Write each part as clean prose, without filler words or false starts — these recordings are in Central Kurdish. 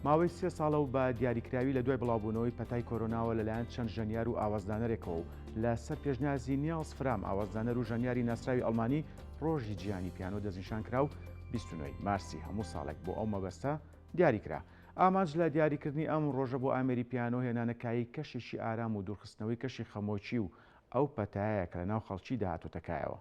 ماوەی 3 ساڵە و بە دیاریکراوی لە دوای بڵاوبوونەوەی پەتای کۆرۆناوە لەلایەن چەند ژەنیار و ئاوازدانەرێکەوە و لە سەر پێشنیازی نیاڵس فرام ئاوازدانەر و ژەنیاری ناسراوی ئەڵمانی ڕۆژی جیهانی پیانۆ دەستنیشانکرا و 29 مارسی هەموو ساڵێک بۆ ئەو مەبەستە دیاریکرا. ئامانج لە دیاریکردنی ئەم ڕۆژە بۆ ئامێری پیانۆ هێنانەکایی کەشێکی ئارام و دوورخستنەوەی کەشی خەمۆکی و ئەو پەتایە کە لە ناو خەڵکی داهاتوتەکایەوە.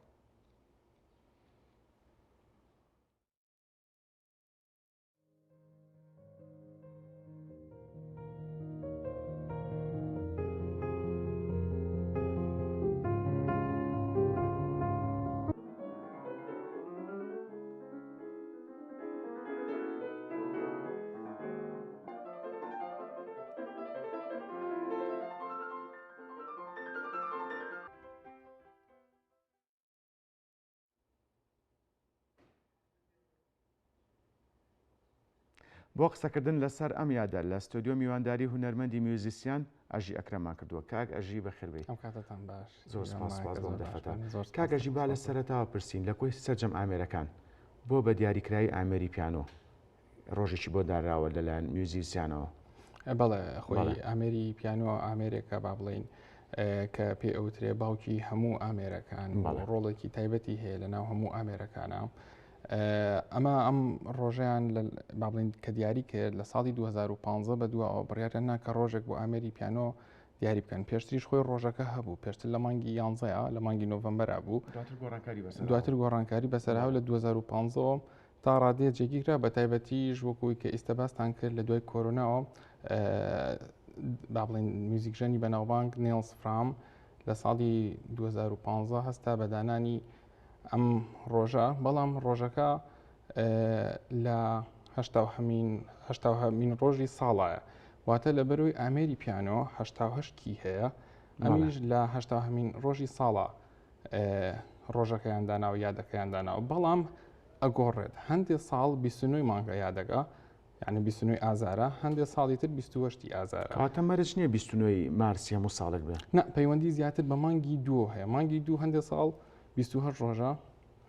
بۆ قسەکردن لەسەر ئەم یادە لە ستۆدیۆ میوانداری هونەرمەندی میوزیسیان ئەژی ئەکرەمان کردووە. کاک ئەژی بەخێربێت. زۆر سپاس بۆم دەفەتە. کاک ئەژی با لە سەرەتاوە پرسین لە کۆی سەرجەم ئامێرەکان بۆ بە دیاریکراوی ئامێری پیانۆ ڕۆژێکی بۆ داراوە لەلایەن میوزیسیانەوە. بەڵێ خۆی ئامێری پیانۆ ئامێرێکە با بڵین کە پێ ئەوترێ باوکی هەموو ئامێرەکان ڕۆڵێکی تایبەتی هەیە لە ناو هەموو ئامێرەکانە. ئەمە ئەم ڕۆژیان با بڵین کە دیاری کرد لە ساڵی 2015 بە دووە بڕیارەنا کە ڕۆژێک بۆ ئامێری پیانۆ دیاری بکەن. پێشتریش خۆی ڕۆژەکە هەبوو، پێشتر لە مانگی 11 لە مانگی نۆڤەمبەرا بوو، دواتر گۆڕانکاری بەسەرهاو لە 2015 تا ڕادێجێکیکرا بە تایبەتیش وەکوی کە ئیستەباستان کرد لە دوای کۆرۆناوە. با بڵین میوزیکژەنی بەناوبانگ نیلس فرام لە ساڵی 2015 هەستا بە دانانی ئەم ڕۆژە، بەڵام ڕۆژەکە لە هەشتاهەمین ڕۆژی ساڵایە، واتە لە بەروی ئامێری پیانۆ 1970 هەیە، ئەمیش لە هەشتاهەمین ڕۆژی ساڵە ڕۆژەکەیان داناوە یادەکەیان داناوە، بەڵام ئەگۆڕێت هەندێک ساڵ 29 مانگە یادەگا، یعنی 29 ئازارە، هەندێک ساڵی تر 28 ئازارە. کاتە مەرج نییە 29 مارسی هەموو ساڵێک بێ. نە، پەیوەندی زیاتر بە مانگی دوو هەیە. مانگی دوو هەندێک ساڵ 28 ڕۆژە،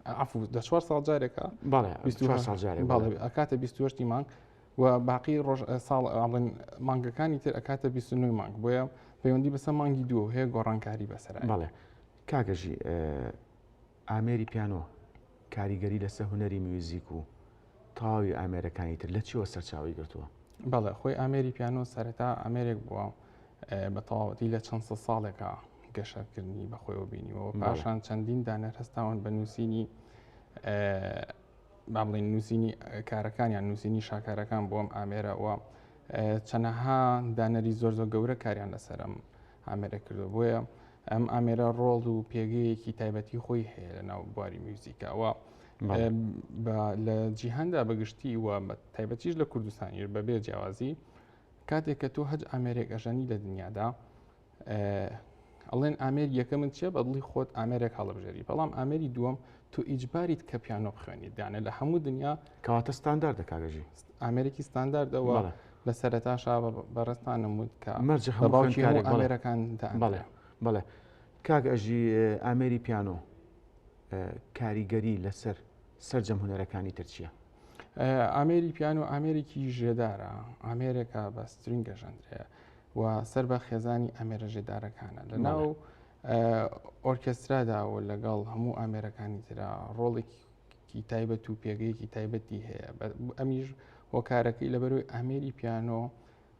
عفو 4 ساڵ جارێکە، 24 ساڵ جارێک ئەکاتە 28 مانگ و باقی ڕۆژ ساڵ مانگەکانی تر ئەکاتە 29 مانگ، بۆیە پەیوەندی بەسەر مانگی دوو هەیە گۆڕانکاری بەسەر. بەڵێ کاگەژی ئامێری پیانۆ کاریگەری لەسەر هونەری میوزیک و تاوی ئامێرەکانی تر لە چیوە سەرچاوی گرتووە؟ بەڵێ خۆی ئامێری پیانۆ سەرەتا ئامێرێک بووە بە تەواوەتی لە چەند ساڵێکە گەشەکردنی بەخۆیەوە بینیەوە، پاشان چەندین دانەر هەستاون بە نووسینی با بڵین نووسینی کارەکانیان، نووسینی شاکارەکان بۆ ئەم ئامێرەوە چەنەها دانەری زۆر گەورە کاریان لەسەر ئەم ئامێرە کردو، بۆیە ئەم ئامێرە ڕۆڵ و پێگەیەکی تایبەتی خۆی هەیە لە ناو بواری میوزیکەوە لە جیهاندا بەگشتی و بە تایبەتیش لە کوردستانیش بەبێ جیاوازی. کاتێک کە تۆ هەج ئامێرێک ئەژەنی لە دنیادا ئەڵێن ئامێر یەکەمت چیە بە دڵی خۆت ئامێرێک هەڵبژێری، بەڵام ئامێری دووەم تۆ ئیجباریت کە پیانۆ بخوێنیت، یانە لە هەموو دنیا کەواتە ستانداردە کاگەژی ئامێرێکی ستانداردەوە لە سەرەتاشا بەڕێستان نمود کە مەرجە باوکی هەموو ئامێرەکان. بەڵێ کاگەژی ئامێری پیانۆ کاریگەری لەسەر سەرجەم هونەرەکانی تر چییە؟ ئامێری پیانۆ ئامێرێکی ژێدارە، ئامێرێکە بە سترینگ گەژەندرێ و سەر بە خێزانی ئامێرە ژێدارەکانە لە ناو ئۆرکێسترادا و لەگەڵ هەموو ئامێرەکانی ترا ڕۆڵێکی تایبەت و پێگەیەکی تایبەتی هەیە. ئەمیش هۆکارەکەی لە بەروی ئامێری پیانۆ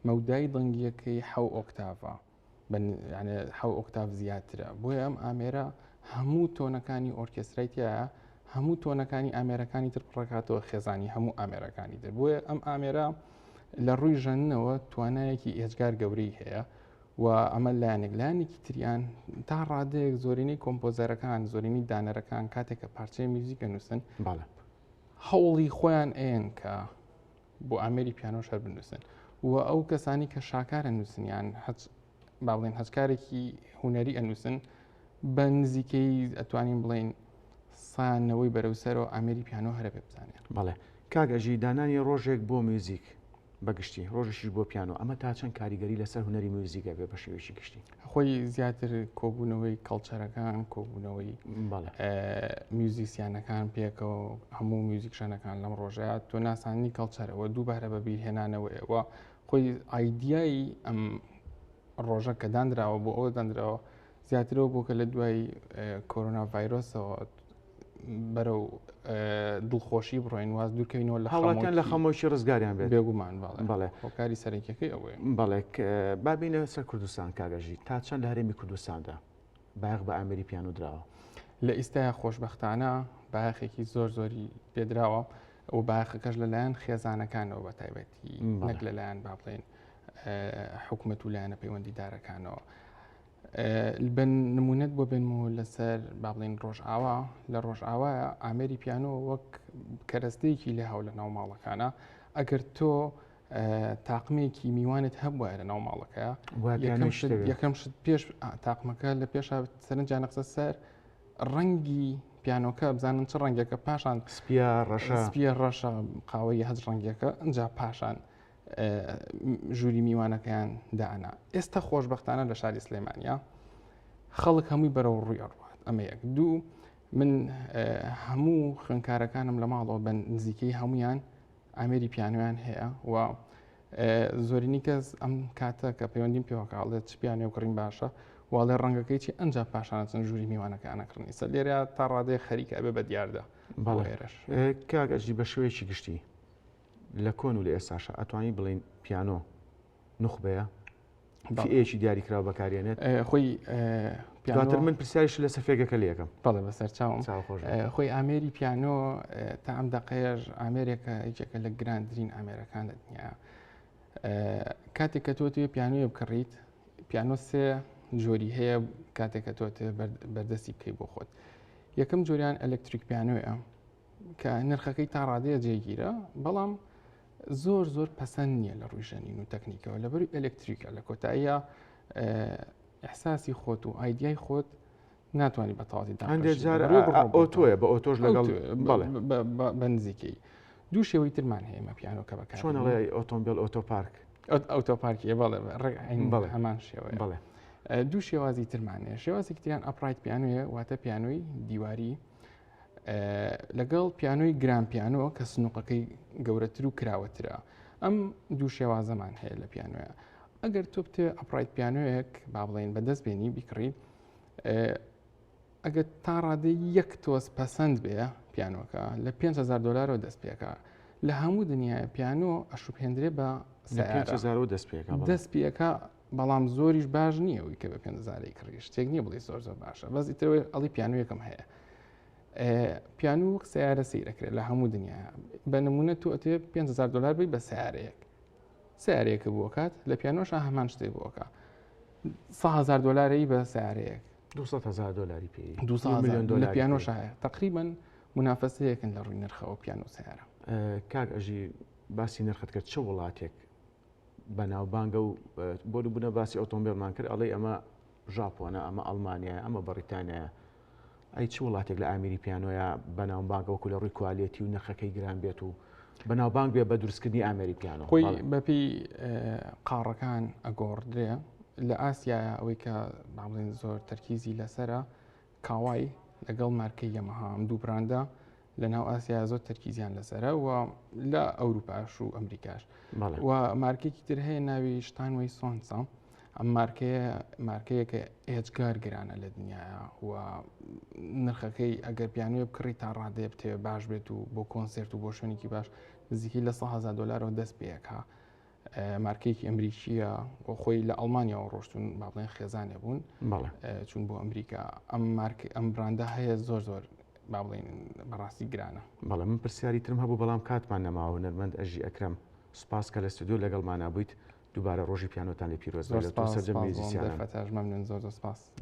مەودای دڵنگیەکەی 7 ئۆکتاڤە، یعنی 7 ئۆکتاڤ زیاترە، بۆیە ئەم ئامێرە هەموو تۆنەکانی ئۆرکێسترایتیایە، هەموو تۆنەکانی ئامێرەکانی تر پڕکاتەوە خێزانی هەموو ئامێرەکانی تر، بۆیە ئەم ئامێرە لە ڕووی ژەننەوە توانایەکی ئێجگار گەورەی هەیە و ئەمە لایەنێکی تریان تا ڕادەیەک زۆرینەی کۆمپۆزەرەکان، زۆرینی دانەرەکان کاتێک کە پارچەی میوزیک ئەنووسن هەوڵی خۆیان ئێن کە بۆ ئامێری پیانۆ شەر بنووسن، و ئەو کەسانی کە شاکارە نووسنیان با بڵین هەچکارێکی هونەری ئەنووسن بە نزیکەی ئەتوانین بڵین سانەوەی بەرەوسەرەوە ئامێری پیانۆ هەرە پێ بزانێت. بەڵێ کاگەژی دانانی ڕۆژێک بۆ میوزیک بەگشتی ڕۆژێکیش بۆ پیانۆ ئەمە تا چەند کاریگەری لەسەر هونەری موزیکە بێ بە شێوەیەکی گشتی خۆی زیاتر کۆبوونەوەی کەڵچەرەکان کۆبوونەوەی بەڵێ میوزیسیانەکان پێکەوە هەموو میوزیکشانەکان لەم ڕۆژەیە تۆ ناسانی کەڵچەرەوە دووبارە بە بیرهێنانەوەیەوە خۆی ئایدیایی ئەم ڕۆژە کە دانراوە بۆ ئەوە دانراوە زیاترەوە بۆ کە لە دوای کۆرۆنا ڤایرۆسەوە بەرەو دڵخۆشی بڕۆین واز دوورکەوینەوە لە هەوڵاتیان لە خەمۆکی ڕزگاریان بێت بێگومان بەڵێ هۆکاری سەرەکیەکەی ئەوەیە بەڵێ بابینە سەر کوردستان کاگەژی تا چەند لە هەرێمی کوردستاندا باغ بە ئامێری پیانۆ دراوە لە ئێستایا خۆشببختانە باخێکی زۆر زۆری پێدراوە ئەو باخەکەش لەلایەن خێزانەکانەوە بە تایبەتی نەک لەلایەن با بڵێن حکوومەت و لایەنە پەیوەندیدارەکانەوە بە نمونەت بۆ بنمەوە لەسەر با بڵێن ڕۆژئاوا لە ڕۆژئاوایە ئامێری پیانۆ وەک کەرەستەیەکی لێ هاو لە ناو ماڵەکانە ئەگەر تۆ تاقمێکی میوانت هەبووە لە ناو ماڵەکەیە یەکەم شت پێش تاقمەکە لە پێش سەرنجیان نەقسە سەر ڕەنگی پیانۆکە بزانن چ ڕەنگێکە پاشان سپیە ڕەشە قاوەی هەز ڕەنگێکە ئەجا پاشان ژووری میوانەکەیان دانا ئێستا خۆشببختانە لە شاری سلێمانیا خەڵک هەمووی بەرەو ڕوویڕات ئەمە یەک دوو من هەموو خوێنکارەکانم لە ماڵەوە بە نزیکەی هەمویان ئامێری پیانۆیان هەیە و زۆرینی کەس ئەم کاتە کە پەیوەندیم پێوەکڵێت چ پیانێ و کڕین باشە واڵێ ڕەنگەکەی چی ئەنج پاشانە چەند ژووری میوانەکانەکردنی سە لێرە تا ڕادەیە خەریکە ئەبێ بە دیاردا بەڵێرش کاگەژی بە شێوەیەکی گشتی لە کۆن و لە ئێستاشە ئەتوانی بڵین پیانۆ نوخبەیە فیئێکی دیاریکراوە بەکارێنێت خۆی دواتر من پرسیاریش لە سەفێگەکە لێکم بەڵێ بەسەر چاوم خۆی ئامێری پیانۆ تا ئەم دەقەیەژ ئامێرێکە یەکێکە لە گراندترین ئامێرەکان لە دنیا کاتێک کە تۆ توێ پیانۆیە بکڕیت پیانۆ سێ جۆری هەیە کاتێک کە تۆ بەردەستی بکەی بۆ خۆت یەکەم جۆریان ئەلکتریک پیانۆیە کە نرخەکەی تا ڕادەیە جێگیرە بەڵام زۆر پەسەند نییە لە ڕووی ژەنین و تەکنیکەوە لەبەروی ئەلکتریکە لە کۆتاییە ئەحساسی خۆت و ئایدیای خۆت ناتوانانی بە تەواوی ئۆتۆیە بە ئۆتۆش لەگەڵ بە نزیکەی دوو شێوەی ترمان هەیە مە پیانۆکە بەکار چۆنەڵێ ئۆتۆمبیل ئۆتۆپارک ئۆتۆپارکی بەڵێ هەمان شێوەیە بەڵێ دوو شێوازی ترمانەیە شێوازێکی تریان ئەپڕایت پیانویە واتە پیانۆی دیواری لەگەڵ پیانۆی گران پیانۆ کە سنووقەکەی گەورەتر و کراوەترە ئەم دوو شێوازەمان هەیە لە پیانۆیە ئەگەر تۆ بتێ ئەپڕایت پیانۆیەک با بڵێن بەدەست بێنی بیکڕیت ئەگەر تا ڕادەی یەک تۆز پەسەند بێ پیانۆکە لە $5,000 دەست پێکە لە هەموو دنیای پیانۆ ئەشوپێندرێ بە دەست پێەکە بەڵام زۆریش باش نییە ئەوی کە بە 5,000 کڕی شتێک نییە بڵێ زۆر باشە بەس ئیترەوەی ئەڵی پیانۆیەکەم هەیە پیانۆ سیارە سیرەکرێت لە هەموو دنیا بە نمونە تو ئەتێ $5,000 بی بە سیارەیەکە بووکات لە پیانۆش هەمان شتێک بووکە $100,000 بە سیارەیەک $200,000 پێی لە پیانۆش هەیە تقریباً منافەسەیەکن لە ڕووی نرخەوە پیانۆ سیارە کاک ئەژی باسی نرخت کرد چه وڵاتێک بەناوبانگە و بۆ بوونە باسی ئۆتۆمبیلمان کرد ئەڵێ ئەمە ژاپۆنە ئەمە ئەڵمانیا ئەمە بەریتانیا ئەی چ وڵاتێک لە ئامێری پیانۆیە بەناوبانگە وەکو لە ڕووی کوالیەتی و نرخەکەی گران بێت و بەناوبانگ بێ بە دروستکردنی ئامێری پیانۆ خۆی بەپی قاڕەکان ئەگۆڕدرێ لە ئاسیایە ئەوەی کە بڵێن زۆر تەرکیزی لەسرە کاوای لەگەڵ مارکەی یەمەها ئەم دوو براندە لە ناو ئاسیا زۆر تەرکیزیان لەسرە و لە ئەوروپاش و ئەمریکاش و مارکێکی تر هەیە ناوی شتانوەی سۆنسە ئەم مارکەیەکە ئێجگار گرانە لە دنیاە و نرخەکەی ئەگەر پیانوێ بکڕی تا ڕادێ بتێ باش بێت و بۆ کۆنسرت و بۆ شوێنێکی باش نزیکی لە $100,000 دەست پێەکە مارکەیەکی ئەمریکیە و خۆی لە ئەڵمانیاەوە ڕۆشتون با بڵێن خێزانێ بوون چون بۆ ئەمریکا ئەم براندە هەیە زۆر با بڵێن بەڕاستی گرانە بەڵێ من پرسیاری ترم هەبوو بەڵام کاتمان نەماوە نەرمەند ئەژی ئەکرەم سپاس کە لە ستودیۆ لەگەڵمانە بوویت دووبارە ڕۆژی پیانۆتان لێ پیرۆز زۆر سپاس.